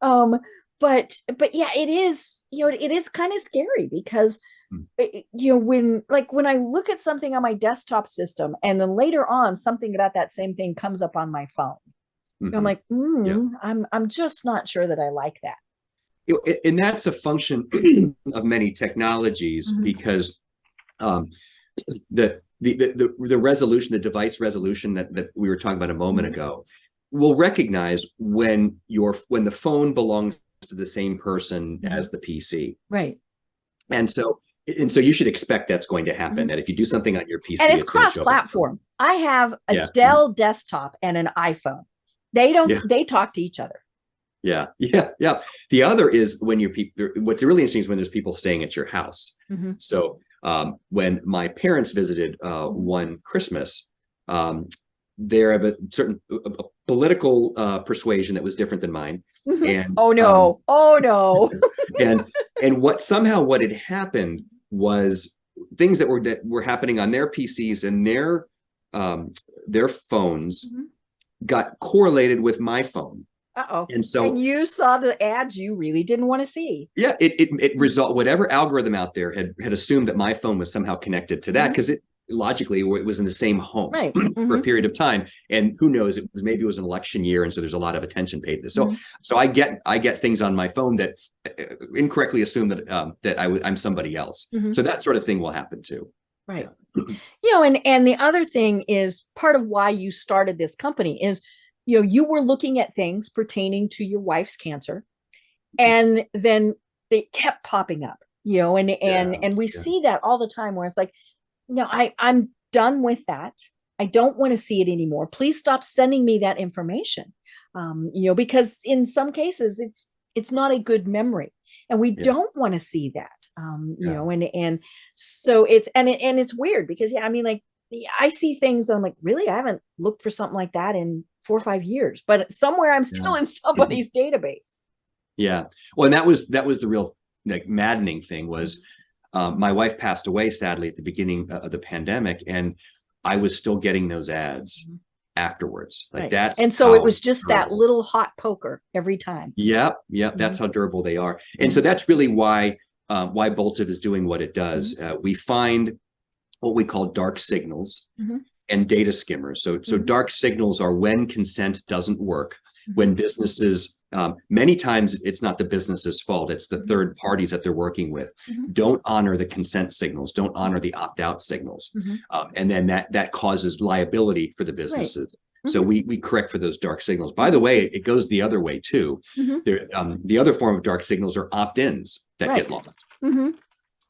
B: But yeah, it is, it is kind of scary because, when I look at something on my desktop system and then later on something about that same thing comes up on my phone, I'm like, I'm just not sure that I like that.
C: And that's a function of many technologies because the resolution, the device resolution that we were talking about a moment ago, will recognize when the phone belongs to the same person as the PC.
B: Right.
C: And so you should expect that's going to happen. That if you do something on your PC,
B: and it's cross-platform. I have a Dell desktop and an iPhone. They talk to each other.
C: Yeah. The other is when what's really interesting is when there's people staying at your house. So when my parents visited one Christmas, they're of a certain political persuasion that was different than mine. And
B: oh no.
C: and what had happened was things that were happening on their PCs and their phones got correlated with my phone.
B: Uh-oh.
C: And
B: you saw the ads you really didn't want to see.
C: Yeah, it whatever algorithm out there had assumed that my phone was somehow connected to that because it was in the same home for a period of time. And who knows, maybe it was an election year, and so there's a lot of attention paid to this. So I get things on my phone that incorrectly assume that I'm somebody else. So that sort of thing will happen too.
B: Right. And the other thing is part of why you started this company is you were looking at things pertaining to your wife's cancer, and then they kept popping up, and we see that all the time where it's like, no, I'm done with that. I don't want to see it anymore. Please stop sending me that information. Because in some cases it's not a good memory, and we don't want to see that. And so it's weird because I see things that I'm like, really, I haven't looked for something like that in 4 or 5 years, but somewhere I'm still in somebody's database.
C: Yeah. Well, and that was the real maddening thing was my wife passed away, sadly, at the beginning of the pandemic, and I was still getting those ads afterwards. That's
B: and so it was just durable. That little hot poker every time.
C: Yep. That's how durable they are. And so that's really why Boltive is doing what it does. We find what we call dark signals and data skimmers. So dark signals are when consent doesn't work, when businesses, many times it's not the business's fault, it's the third parties that they're working with, don't honor the consent signals, don't honor the opt-out signals. And then that causes liability for the businesses. Right. So we correct for those dark signals. By the way, it goes the other way too. The other form of dark signals are opt-ins that get lost.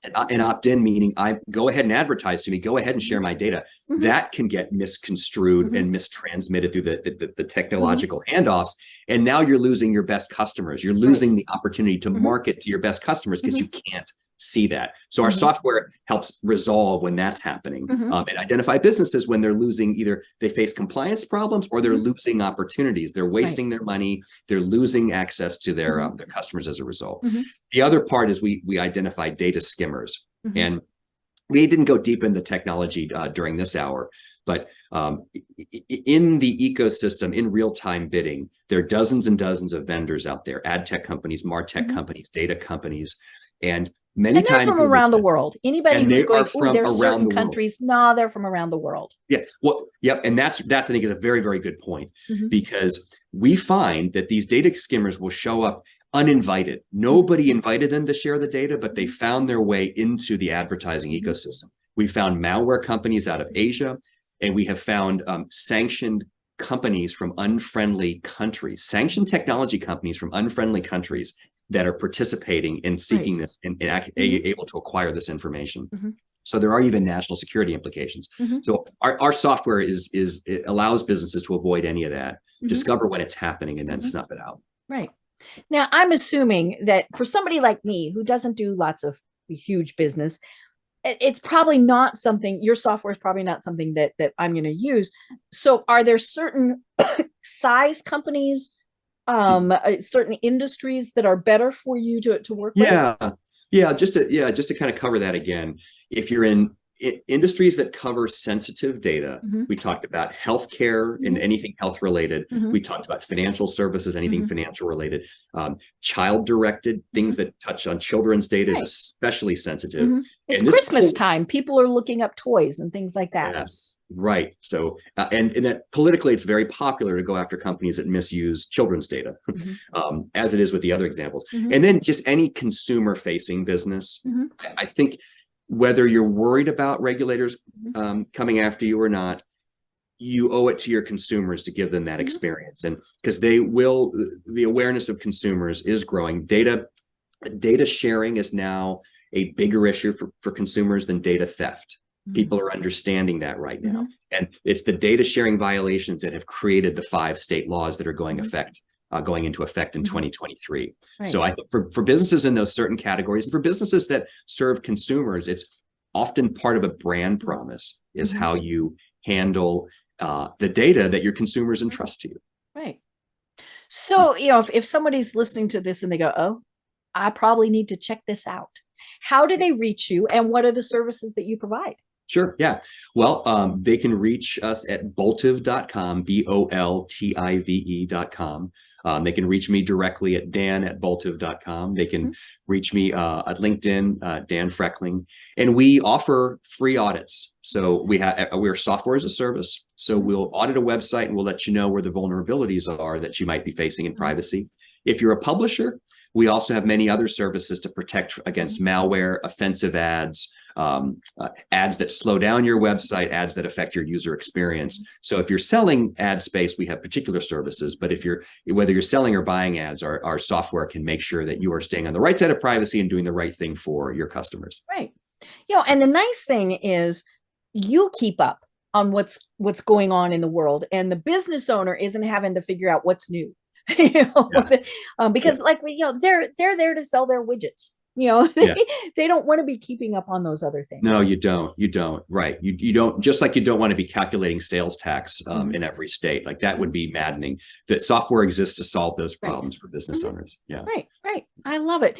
C: And opt-in meaning I go ahead and advertise to me, go ahead and share my data. That can get misconstrued and mistransmitted through the technological handoffs. And now you're losing your best customers. You're losing the opportunity to market to your best customers because you can't see that. So our software helps resolve when that's happening and identify businesses when they're losing, either they face compliance problems or they're losing opportunities. They're wasting their money. They're losing access to their customers as a result. The other part is we identify data skimmers. And we didn't go deep into technology during this hour, but in the ecosystem, in real-time bidding, there are dozens and dozens of vendors out there, ad tech companies, MarTech companies, data companies, and many times
B: from around the world. Anybody who's going, oh, there's certain countries. No, they're from around the world.
C: Yeah. Well, yep. And that's I think is a very, very good point because we find that these data skimmers will show up uninvited. Nobody invited them to share the data, but they found their way into the advertising ecosystem. We found malware companies out of Asia, and we have found sanctioned companies from unfriendly countries, sanctioned technology companies from unfriendly countries that are participating in seeking this and able to acquire this information. So there are even national security implications. So our software it allows businesses to avoid any of that, discover when it's happening, and then snuff it out.
B: Right. Now, I'm assuming that for somebody like me who doesn't do lots of huge business, it's probably not something, your software is probably not something that I'm going to use. So are there certain size companies, certain industries that are better for you to work with?
C: Yeah. Just to kind of cover that again, if you're in industries that cover sensitive data. We talked about healthcare and anything health related. We talked about financial services, anything financial related. Child directed, things that touch on children's data is especially sensitive.
B: It's Christmas time. People are looking up toys and things like that.
C: Yes, right. So, and that politically, it's very popular to go after companies that misuse children's data, as it is with the other examples. And then just any consumer facing business. I think whether you're worried about regulators coming after you or not, you owe it to your consumers to give them that experience. And because the awareness of consumers is growing. Data sharing is now a bigger issue for consumers than data theft. People are understanding that right now. And it's the data sharing violations that have created the 5 state laws that are going into effect in 2023. So I think for businesses in those certain categories, and for businesses that serve consumers, it's often part of a brand promise is how you handle the data that your consumers entrust to you.
B: Right. So, if somebody's listening to this and they go, oh, I probably need to check this out. How do they reach you, and what are the services that you provide?
C: Sure. Yeah. Well, they can reach us at boltive.com, boltive.com. They can reach me directly at dan@boltive.com. They can reach me at LinkedIn, Dan Frechtling. And we offer free audits. So we're software as a service. So we'll audit a website and we'll let you know where the vulnerabilities are that you might be facing in privacy. If you're a publisher, we also have many other services to protect against malware, offensive ads, ads that slow down your website, ads that affect your user experience. So if you're selling ad space, we have particular services. But whether you're selling or buying ads, our software can make sure that you are staying on the right side of privacy and doing the right thing for your customers.
B: Right. And the nice thing is you keep up on what's going on in the world, and the business owner isn't having to figure out what's new. Because they're there to sell their widgets. They don't want to be keeping up on those other things.
C: No, you don't. Right. You don't, just like you don't want to be calculating sales tax in every state. Like that would be maddening. That software exists to solve those problems for business owners. Yeah.
B: Right. I love it.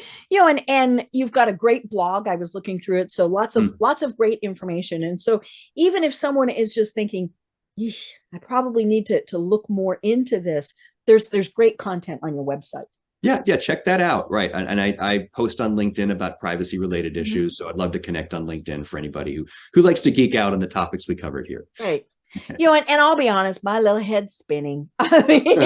B: And you've got a great blog. I was looking through it. So lots of great information. And so even if someone is just thinking, I probably need to look more into this, there's great content on your website.
C: Yeah, check that out. Right. And I post on LinkedIn about privacy related issues. So I'd love to connect on LinkedIn for anybody who likes to geek out on the topics we covered here.
B: Right. And I'll be honest, my little head's spinning. I mean,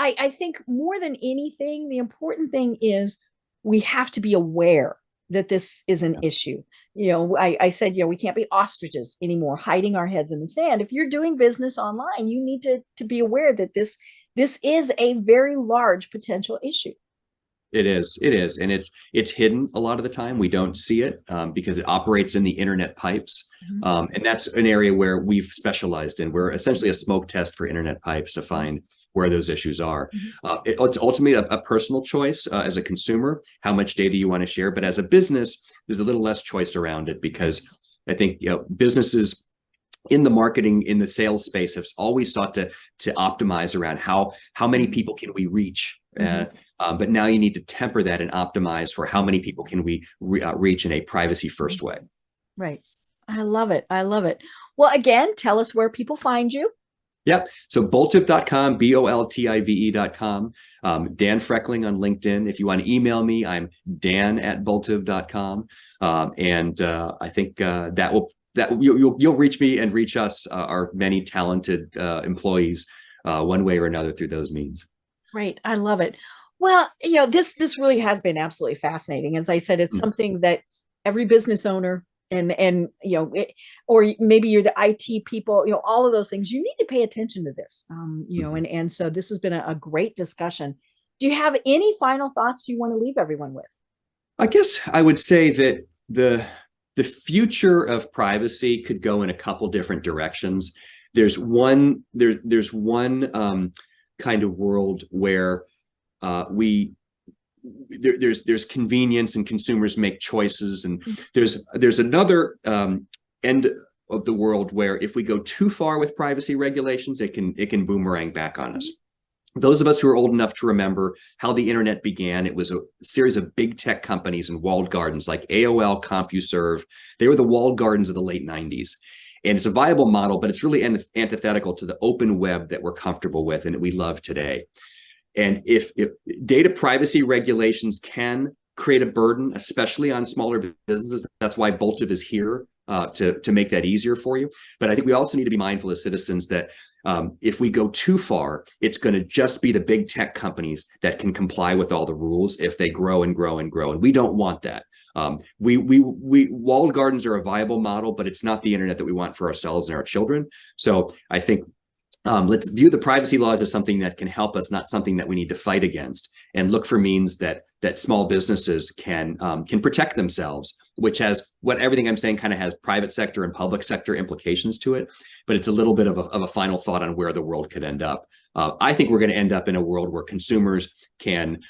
B: I think more than anything, the important thing is we have to be aware that this is an issue. I said, we can't be ostriches anymore, hiding our heads in the sand. If you're doing business online, you need to be aware that this is a very large potential issue.
C: It is. And it's hidden a lot of the time. We don't see it because it operates in the internet pipes. And that's an area where we've specialized in. We're essentially a smoke test for internet pipes to find where those issues are. It's ultimately a personal choice as a consumer, how much data you want to share. But as a business, there's a little less choice around it, because I think businesses in the marketing, in the sales space, have always sought to optimize around how many people can we reach. But now you need to temper that and optimize for how many people can we reach in a privacy first way.
B: Right. I love it. Well, again, tell us where people find you.
C: Yep. So boltive.com, boltive.com, Dan Frechtling on LinkedIn. If you want to email me, I'm dan@boltive.com. And I think you'll reach me and reach us, our many talented employees, one way or another through those means.
B: Great. I love it. Well, this really has been absolutely fascinating. As I said, it's something that every business owner or maybe you're the IT people, all of those things, you need to pay attention to this, and so this has been a great discussion. Do you have any final thoughts you want to leave everyone with?
C: I guess I would say that the future of privacy could go in a couple different directions. There's one kind of world where there's convenience and consumers make choices, and there's another end of the world where if we go too far with privacy regulations, it can boomerang back on us. those of us who are old enough to remember how the internet began, it was a series of big tech companies and walled gardens like AOL, CompuServe. They were the walled gardens of the late 90s. And it's a viable model, but it's really antithetical to the open web that we're comfortable with and that we love today. And if data privacy regulations can create a burden, especially on smaller businesses, that's why Boltive is here to make that easier for you. But I think we also need to be mindful as citizens that if we go too far, it's going to just be the big tech companies that can comply with all the rules if they grow and grow and grow. And we don't want that. Walled gardens are a viable model, but it's not the internet that we want for ourselves and our children. So I think let's view the privacy laws as something that can help us, not something that we need to fight against, and look for means that small businesses can protect themselves, which has what everything I'm saying kind of has private sector and public sector implications to it. But it's a little bit of a final thought on where the world could end up. I think we're going to end up in a world where consumers can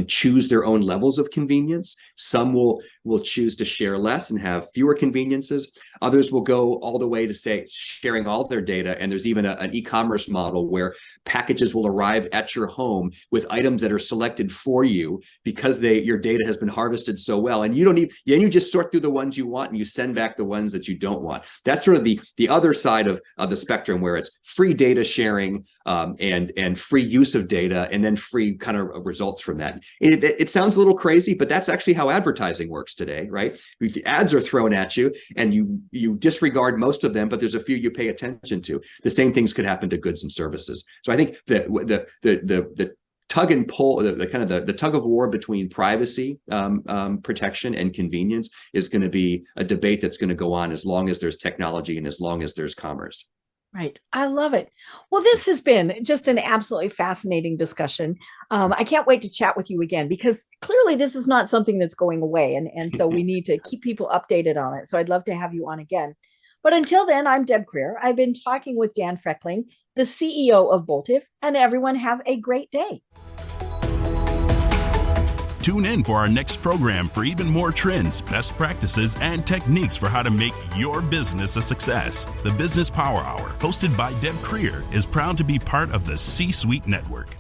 C: choose their own levels of convenience. Some will choose to share less and have fewer conveniences. Others will go all the way to say sharing all their data. And there's even an e-commerce model where packages will arrive at your home with items that are selected for you because your data has been harvested so well. And you just sort through the ones you want and you send back the ones that you don't want. That's sort of the other side of the spectrum, where it's free data sharing and free use of data, and then free kind of results from that. It sounds a little crazy, but that's actually how advertising works today, right? The ads are thrown at you and you disregard most of them, but there's a few you pay attention to. The same things could happen to goods and services. So I think that the tug and pull, the tug of war between privacy protection and convenience is going to be a debate that's going to go on as long as there's technology and as long as there's commerce.
B: Right. I love it. Well, this has been just an absolutely fascinating discussion. I can't wait to chat with you again, because clearly this is not something that's going away. And so we need to keep people updated on it. So I'd love to have you on again. But until then, I'm Deb Creer. I've been talking with Dan Frechtling, the CEO of Boltive, and everyone have a great day.
A: Tune in for our next program for even more trends, best practices, and techniques for how to make your business a success. The Business Power Hour, hosted by Deb Creer, is proud to be part of the C-Suite Network.